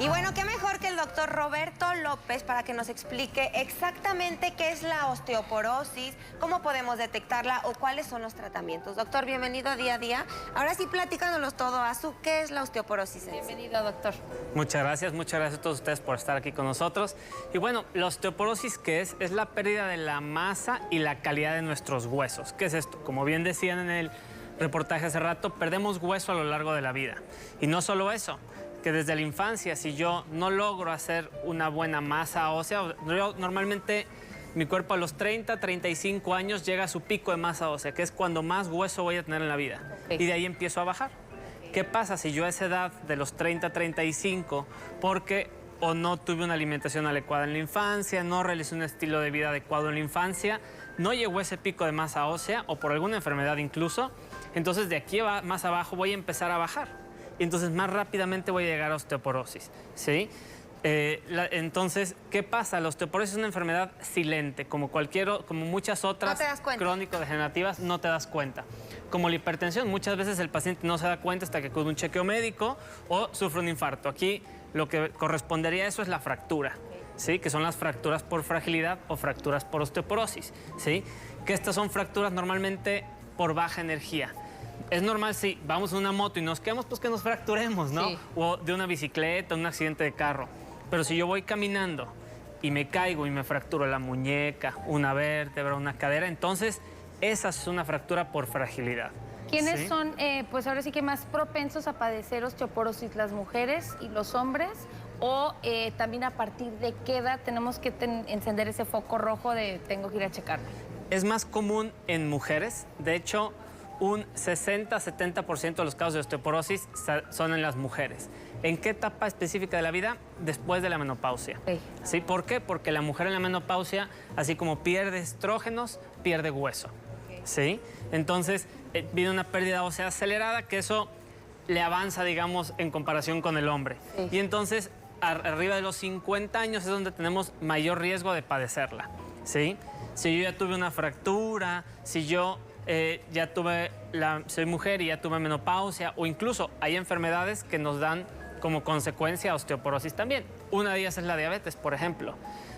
Y bueno, qué mejor que el doctor Roberto López para que nos explique exactamente qué es la osteoporosis, cómo podemos detectarla o cuáles son los tratamientos. Doctor, bienvenido a Día a Día. Ahora sí, platícanos todo, Azu, ¿qué es la osteoporosis? Bienvenido, doctor. Muchas gracias a todos ustedes por estar aquí con nosotros. Y bueno, la osteoporosis, ¿qué es? Es la pérdida de la masa y la calidad de nuestros huesos. ¿Qué es esto? Como bien decían en el reportaje hace rato, perdemos hueso a lo largo de la vida. Y no solo eso, que desde la infancia, si yo no logro hacer una buena masa ósea, yo normalmente mi cuerpo a los 30, 35 años llega a su pico de masa ósea, que es cuando más hueso voy a tener en la vida. Okay. Y de ahí empiezo a bajar. ¿Qué pasa si yo a esa edad de los 30, 35, porque o no tuve una alimentación adecuada en la infancia, no realicé un estilo de vida adecuado en la infancia, no llegó a ese pico de masa ósea o por alguna enfermedad incluso, entonces de aquí más abajo voy a empezar a bajar. Y entonces más rápidamente voy a llegar a osteoporosis, ¿sí? Entonces, ¿qué pasa? La osteoporosis es una enfermedad silente, como muchas otras crónico-degenerativas, no te das cuenta. Como la hipertensión, muchas veces el paciente no se da cuenta hasta que acude a un chequeo médico o sufre un infarto. Aquí lo que correspondería a eso es la fractura, ¿sí? Que son las fracturas por fragilidad o fracturas por osteoporosis, ¿sí? Que estas son fracturas normalmente por baja energía. Es normal si vamos en una moto y nos quedamos, pues que nos fracturemos, ¿no? Sí. O de una bicicleta, un accidente de carro. Pero si yo voy caminando y me caigo y me fracturo la muñeca, una vértebra, una cadera, entonces esa es una fractura por fragilidad. ¿Quiénes son, pues ahora sí que más propensos a padecer osteoporosis, las mujeres y los hombres? O también a partir de qué edad tenemos que encender ese foco rojo de tengo que ir a checarme. Es más común en mujeres. De hecho, un 60-70% de los casos de osteoporosis son en las mujeres. ¿En qué etapa específica de la vida? Después de la menopausia. Sí. ¿Sí? ¿Por qué? Porque la mujer en la menopausia, así como pierde estrógenos, pierde hueso. ¿Sí? Entonces, viene una pérdida ósea acelerada, que eso le avanza, digamos, en comparación con el hombre. Sí. Y entonces, arriba de los 50 años es donde tenemos mayor riesgo de padecerla. ¿Sí? Si yo ya tuve una fractura, si yo soy mujer y ya tuve menopausia, o incluso hay enfermedades que nos dan como consecuencia osteoporosis también. Una de ellas es la diabetes, por ejemplo.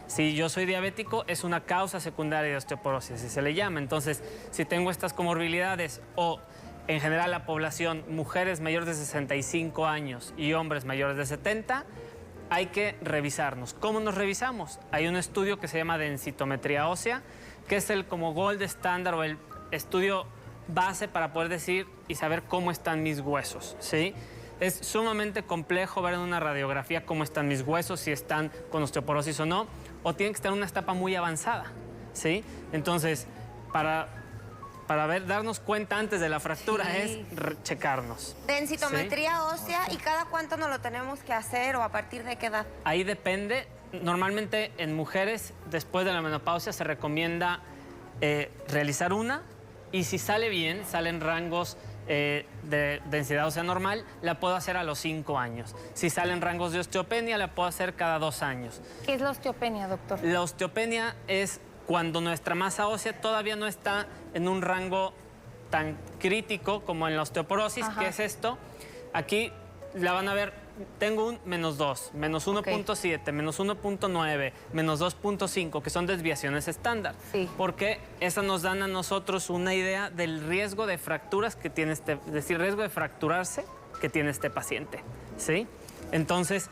Si yo soy diabético, es una causa secundaria de osteoporosis, así se le llama. Entonces, si tengo estas comorbilidades o en general la población, mujeres mayores de 65 años y hombres mayores de 70, hay que revisarnos. ¿Cómo nos revisamos? Hay un estudio que se llama densitometría ósea, que es el como gold estándar o el estudio base para poder decir y saber cómo están mis huesos, ¿sí? Es sumamente complejo ver en una radiografía cómo están mis huesos, si están con osteoporosis o no, o tienen que estar en una etapa muy avanzada, ¿sí? Entonces, para darnos cuenta antes de la fractura es checarnos. Densitometría ósea, ¿y cada cuánto nos lo tenemos que hacer o a partir de qué edad? Ahí depende. Normalmente en mujeres, después de la menopausia, se recomienda realizar una, y si sale bien, salen rangos de densidad ósea normal, la puedo hacer a los 5 años. Si salen rangos de osteopenia, la puedo hacer cada 2 años. ¿Qué es la osteopenia, doctor? La osteopenia es cuando nuestra masa ósea todavía no está en un rango tan crítico como en la osteoporosis. Ajá. ¿Qué es esto? Aquí la van a ver, tengo un -2, -1.7, -1.9, -2.5, que son desviaciones estándar. Sí. Porque esas nos dan a nosotros una idea del riesgo de fracturas que tiene es decir, riesgo de fracturarse que tiene este paciente, ¿sí? Entonces,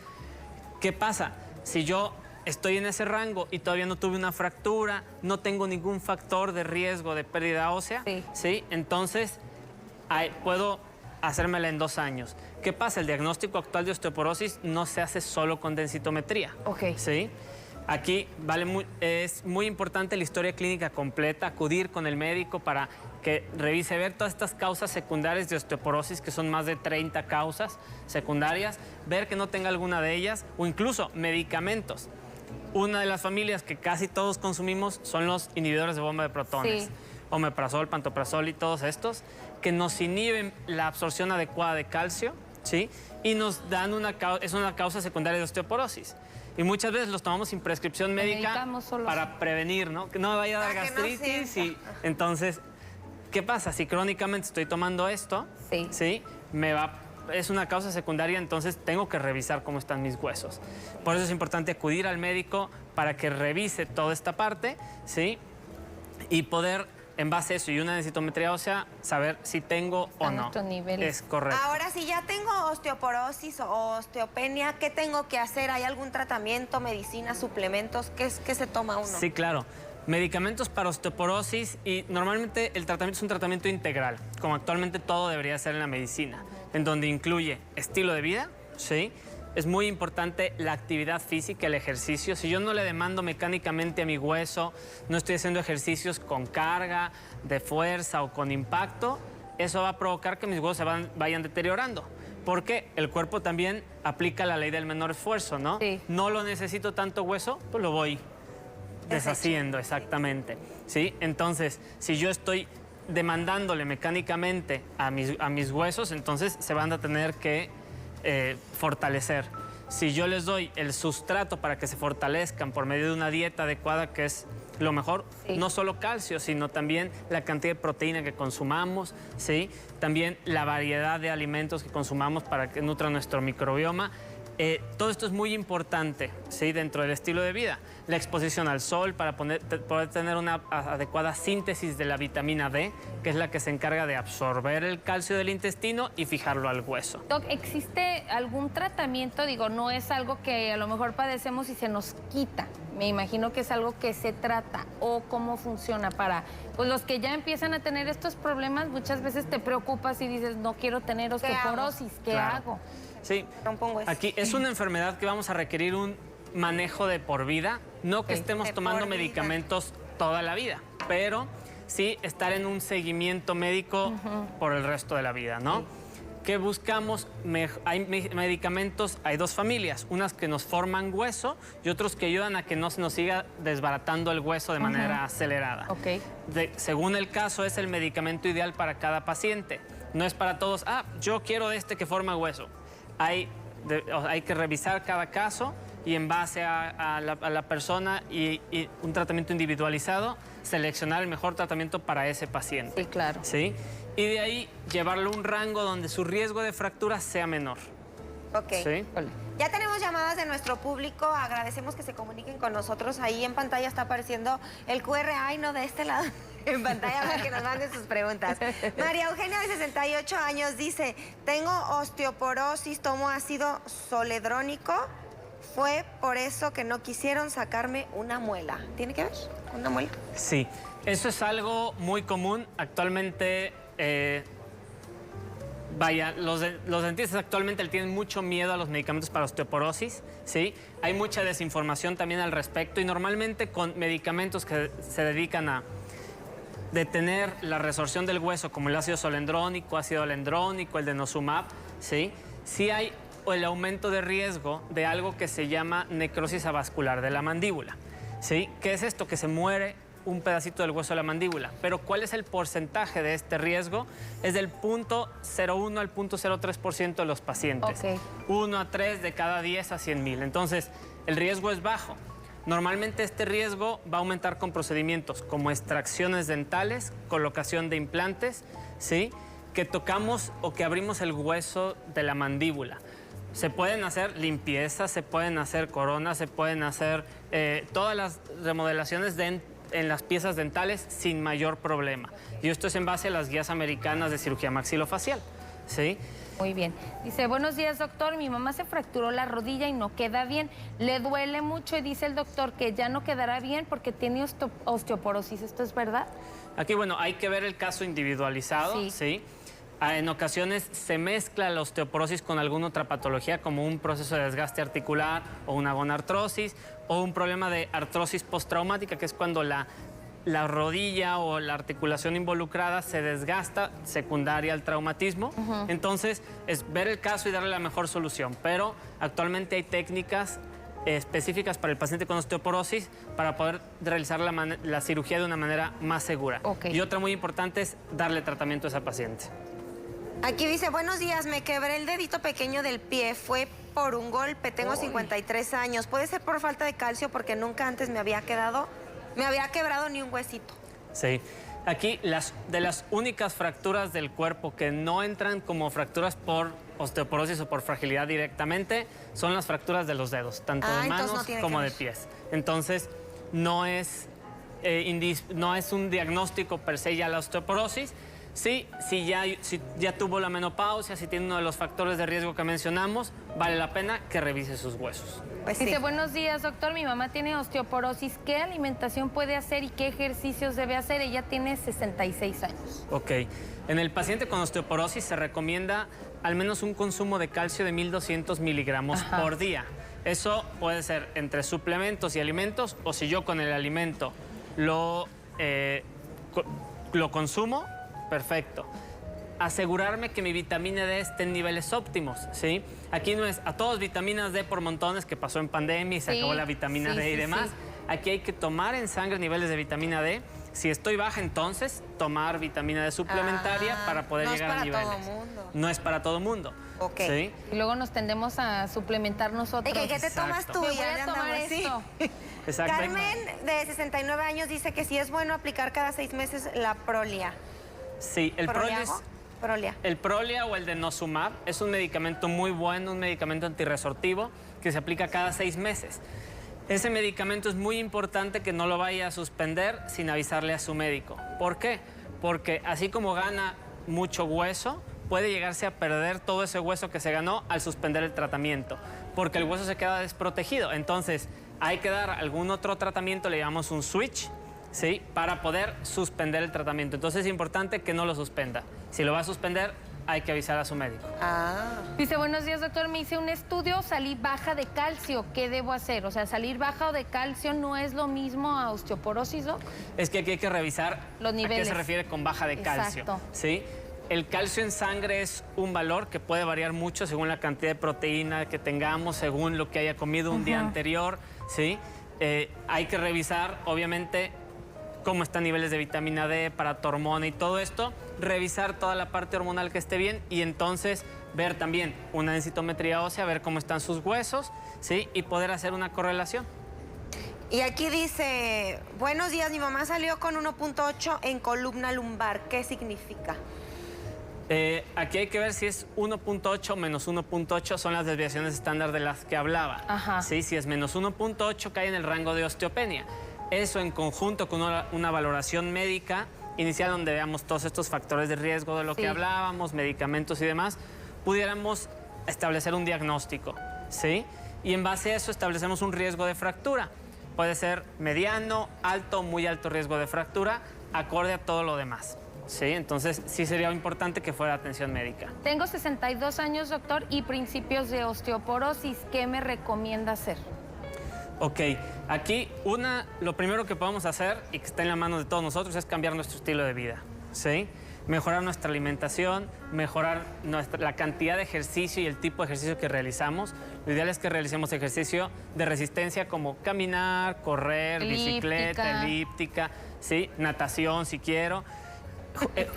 ¿qué pasa? Si yo estoy en ese rango y todavía no tuve una fractura, no tengo ningún factor de riesgo de pérdida ósea, ¿sí? Entonces, puedo hacérmela en 2 años. ¿Qué pasa? El diagnóstico actual de osteoporosis no se hace solo con densitometría. ¿Sí? Aquí es muy importante la historia clínica completa, acudir con el médico para que revise, ver todas estas causas secundarias de osteoporosis, que son más de 30 causas secundarias, ver que no tenga alguna de ellas, o incluso medicamentos. Una de las familias que casi todos consumimos son los inhibidores de bomba de protones. Sí. Omeprazol, pantoprazol y todos estos, que nos inhiben la absorción adecuada de calcio, ¿sí? Y nos dan es una causa secundaria de osteoporosis. Y muchas veces los tomamos sin prescripción médica para prevenir, ¿no? Que no me vaya a dar gastritis. Entonces, ¿qué pasa? Si crónicamente estoy tomando esto, ¿sí? Me va es una causa secundaria, entonces tengo que revisar cómo están mis huesos. Por eso es importante acudir al médico para que revise toda esta parte, ¿sí? Y poder, en base a eso y una densitometría ósea, saber si tengo o no. Es correcto. Ahora, si ya tengo osteoporosis o osteopenia, ¿qué tengo que hacer? ¿Hay algún tratamiento, medicina, suplementos? ¿Qué se toma uno? Sí, claro. Medicamentos para osteoporosis y normalmente el tratamiento es un tratamiento integral, como actualmente todo debería ser en la medicina, en donde incluye estilo de vida, ¿sí? Es muy importante la actividad física, el ejercicio. Si yo no le demando mecánicamente a mi hueso, no estoy haciendo ejercicios con carga, de fuerza o con impacto, eso va a provocar que mis huesos se vayan deteriorando. Porque el cuerpo también aplica la ley del menor esfuerzo, ¿no? Sí. No lo necesito tanto hueso, pues lo voy deshaciendo, exactamente. ¿Sí? Entonces, si yo estoy demandándole mecánicamente a mis huesos, entonces se van a tener que fortalecer. Si yo les doy el sustrato para que se fortalezcan por medio de una dieta adecuada, que es lo mejor, sí, no solo calcio, sino también la cantidad de proteína que consumamos, ¿sí? También la variedad de alimentos que consumamos para que nutran nuestro microbioma. Todo esto es muy importante, ¿sí? Dentro del estilo de vida. La exposición al sol para poder tener una adecuada síntesis de la vitamina D, que es la que se encarga de absorber el calcio del intestino y fijarlo al hueso. Doc, ¿existe algún tratamiento? Digo, no es algo que a lo mejor padecemos y se nos quita. Me imagino que es algo que se trata. ¿O cómo funciona para pues, los que ya empiezan a tener estos problemas? Muchas veces te preocupas y dices, no quiero tener osteoporosis. ¿Qué hago? Sí, aquí es una enfermedad que vamos a requerir un manejo de por vida, no que estemos tomando medicamentos toda la vida, pero sí estar en un seguimiento médico por el resto de la vida, ¿no? Sí. ¿Qué buscamos? Hay medicamentos, hay dos familias, unas que nos forman hueso y otros que ayudan a que no se nos siga desbaratando el hueso de manera acelerada. Okay. Según el caso, es el medicamento ideal para cada paciente. No es para todos, yo quiero este que forma hueso. Hay que revisar cada caso y en base a la persona y un tratamiento individualizado, seleccionar el mejor tratamiento para ese paciente. Sí, claro. ¿Sí? Y de ahí llevarlo a un rango donde su riesgo de fractura sea menor. Ok. ¿Sí? Ya tenemos llamadas de nuestro público. Agradecemos que se comuniquen con nosotros. Ahí en pantalla está apareciendo el QR. Ay, no, de este lado en pantalla para que nos manden sus preguntas. María Eugenia, de 68 años, dice, tengo osteoporosis, tomo ácido zoledrónico. Fue por eso que no quisieron sacarme una muela. ¿Tiene que ver con una muela? Sí, eso es algo muy común. Actualmente... los dentistas actualmente le tienen mucho miedo a los medicamentos para osteoporosis, ¿sí? Hay mucha desinformación también al respecto y normalmente con medicamentos que se dedican a detener la resorción del hueso, como el ácido zoledrónico, ácido alendrónico, el denosumab, ¿sí? Sí hay el aumento de riesgo de algo que se llama necrosis avascular de la mandíbula, ¿sí? ¿Qué es esto? Que se muere un pedacito del hueso de la mandíbula. Pero ¿cuál es el porcentaje de este riesgo? Es del 0.01 al 0.03% de los pacientes. Okay. 1 a 3 de cada 10 a 100,000. Entonces, el riesgo es bajo. Normalmente este riesgo va a aumentar con procedimientos como extracciones dentales, colocación de implantes, ¿sí? Que tocamos o que abrimos el hueso de la mandíbula. Se pueden hacer limpiezas, se pueden hacer coronas, se pueden hacer todas las remodelaciones en las piezas dentales sin mayor problema. Y esto es en base a las guías americanas de cirugía maxilofacial, ¿sí? Muy bien. Dice, buenos días, doctor. Mi mamá se fracturó la rodilla y no queda bien. Le duele mucho y dice el doctor que ya no quedará bien porque tiene osteoporosis. ¿Esto es verdad? Aquí, bueno, hay que ver el caso individualizado, ¿sí? En ocasiones se mezcla la osteoporosis con alguna otra patología, como un proceso de desgaste articular o una gonartrosis o un problema de artrosis postraumática, que es cuando la rodilla o la articulación involucrada se desgasta secundaria al traumatismo. Entonces, es ver el caso y darle la mejor solución. Pero actualmente hay técnicas específicas para el paciente con osteoporosis para poder realizar la cirugía de una manera más segura. Y otra muy importante es darle tratamiento a esa paciente. Aquí dice, buenos días, me quebré el dedito pequeño del pie, fue por un golpe, tengo 53 años. ¿Puede ser por falta de calcio? Porque nunca antes me había quebrado ni un huesito. Sí, Aquí, de las únicas fracturas del cuerpo que no entran como fracturas por osteoporosis o por fragilidad directamente, son las fracturas de los dedos, tanto de manos como de pies. Entonces, no es un diagnóstico per se ya la osteoporosis. Sí, si ya tuvo la menopausia, si tiene uno de los factores de riesgo que mencionamos, vale la pena que revise sus huesos. Pues sí. Dice, buenos días, doctor, mi mamá tiene osteoporosis. ¿Qué alimentación puede hacer y qué ejercicios debe hacer? Ella tiene 66 años. Ok. En el paciente con osteoporosis se recomienda al menos un consumo de calcio de 1.200 miligramos por día. Eso puede ser entre suplementos y alimentos, o si yo con el alimento lo consumo, perfecto. Asegurarme que mi vitamina D esté en niveles óptimos, ¿sí? Aquí no es a todos vitaminas D por montones, que pasó en pandemia y se acabó la vitamina D y demás. Aquí hay que tomar en sangre niveles de vitamina D. Si estoy baja, entonces tomar vitamina D suplementaria para poder llegar a niveles. No es para todo mundo. No es para todo mundo. Ok. ¿Sí? Y luego nos tendemos a suplementar nosotros. ¿Qué te tomas tú? Me voy Ya a tomar andamos, sí. esto. Exacto. Carmen, de 69 años, dice que sí es bueno aplicar cada 6 meses la Prolia. Sí, el Prolia. El Prolia o el denosumab es un medicamento muy bueno, un medicamento antirresortivo que se aplica cada 6 meses. Ese medicamento es muy importante que no lo vaya a suspender sin avisarle a su médico. ¿Por qué? Porque así como gana mucho hueso, puede llegarse a perder todo ese hueso que se ganó al suspender el tratamiento, porque el hueso se queda desprotegido. Entonces, hay que dar algún otro tratamiento, le llamamos un switch, ¿sí? Para poder suspender el tratamiento. Entonces, es importante que no lo suspenda. Si lo va a suspender, hay que avisar a su médico. Dice, buenos días, doctor. Me hice un estudio, salí baja de calcio. ¿Qué debo hacer? O sea, salir baja de calcio no es lo mismo a osteoporosis, ¿no? Es que aquí hay que revisar los niveles. a qué se refiere con baja de calcio. Exacto. ¿Sí? El calcio en sangre es un valor que puede variar mucho según la cantidad de proteína que tengamos, según lo que haya comido un día anterior, ¿sí? Hay que revisar, obviamente, cómo están niveles de vitamina D, paratormona y todo esto, revisar toda la parte hormonal que esté bien y entonces ver también una densitometría ósea, ver cómo están sus huesos, ¿sí? Y poder hacer una correlación. Y aquí dice, buenos días, mi mamá salió con 1.8 en columna lumbar. ¿Qué significa? Aquí hay que ver si es 1.8 menos 1.8 son las desviaciones estándar de las que hablaba. ¿Sí? Si es menos 1.8 cae en el rango de osteopenia. Eso en conjunto con una valoración médica inicial donde veamos todos estos factores de riesgo de lo que hablábamos, medicamentos y demás, pudiéramos establecer un diagnóstico, ¿sí? Y en base a eso establecemos un riesgo de fractura. Puede ser mediano, alto, muy alto riesgo de fractura, acorde a todo lo demás, ¿sí? Entonces sí sería importante que fuera atención médica. Tengo 62 años, doctor, y principios de osteoporosis. ¿Qué me recomienda hacer? Ok, aquí lo primero que podemos hacer y que está en la mano de todos nosotros es cambiar nuestro estilo de vida, ¿sí? Mejorar nuestra alimentación, mejorar la cantidad de ejercicio y el tipo de ejercicio que realizamos. Lo ideal es que realicemos ejercicio de resistencia como caminar, correr, bicicleta, elíptica, ¿sí? Natación si quiero,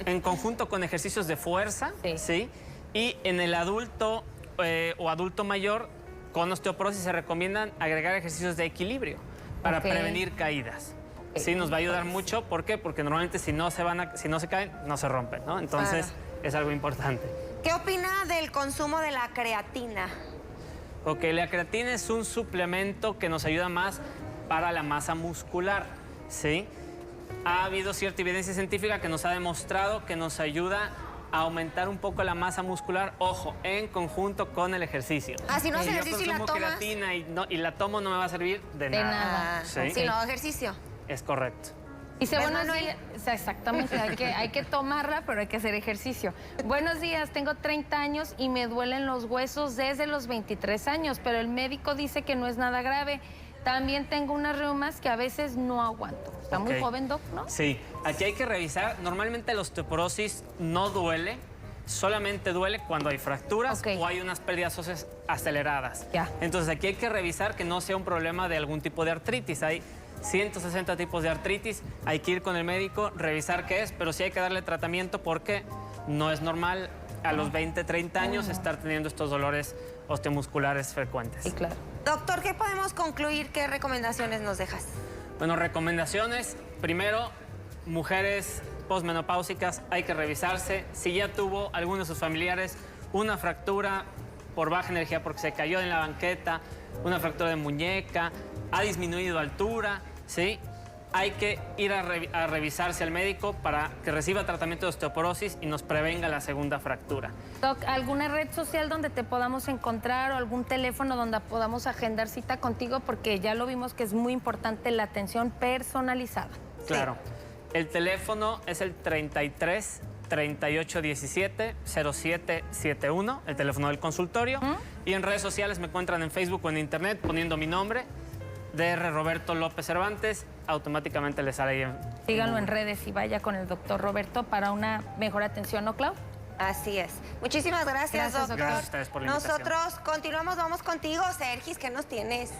en conjunto con ejercicios de fuerza, ¿sí? Y en el adulto o adulto mayor con osteoporosis se recomiendan agregar ejercicios de equilibrio para prevenir caídas. Sí, nos va a ayudar mucho. ¿Por qué? Porque normalmente si no se caen, no se rompen, ¿no? Entonces, es algo importante. ¿Qué opina del consumo de la creatina? Ok, la creatina es un suplemento que nos ayuda más para la masa muscular, ¿sí? Ha habido cierta evidencia científica que nos ha demostrado que nos ayuda a aumentar un poco la masa muscular, ojo, en conjunto con el ejercicio. Si no haces ejercicio y la tomas. Creatina y la tomo, no me va a servir de nada. ¿Sí? Si no hago ejercicio. Es correcto. Dice, buenos días. Exactamente, hay que tomarla, pero hay que hacer ejercicio. Buenos días, tengo 30 años y me duelen los huesos desde los 23 años, pero el médico dice que no es nada grave. También tengo unas reumas que a veces no aguanto. Está muy joven, Doc, ¿no? Sí, aquí hay que revisar. Normalmente la osteoporosis no duele, solamente duele cuando hay fracturas o hay unas pérdidas óseas aceleradas. Entonces aquí hay que revisar que no sea un problema de algún tipo de artritis. Hay 160 tipos de artritis, hay que ir con el médico, revisar qué es, pero sí hay que darle tratamiento porque no es normal a los 20, 30 años estar teniendo estos dolores osteomusculares frecuentes. Sí, claro. Doctor, ¿qué podemos concluir? ¿Qué recomendaciones nos dejas? Bueno, recomendaciones. Primero, mujeres posmenopáusicas hay que revisarse. Si ya tuvo alguno de sus familiares una fractura por baja energía porque se cayó en la banqueta, una fractura de muñeca, ha disminuido altura, ¿sí? Hay que ir a revisarse al médico para que reciba tratamiento de osteoporosis y nos prevenga la segunda fractura. Doc, ¿alguna red social donde te podamos encontrar o algún teléfono donde podamos agendar cita contigo? Porque ya lo vimos que es muy importante la atención personalizada. Claro. El teléfono es el 33 38 17 07 71, el teléfono del consultorio. Y en redes sociales me encuentran en Facebook o en internet poniendo mi nombre, Dr. Roberto López Cervantes, automáticamente les sale ahí. Síganlo en redes y vaya con el doctor Roberto para una mejor atención, ¿no, Clau? Así es. Muchísimas gracias, doctor. Gracias a ustedes por la invitación. Nosotros continuamos, vamos contigo, Sergis, ¿qué nos tienes?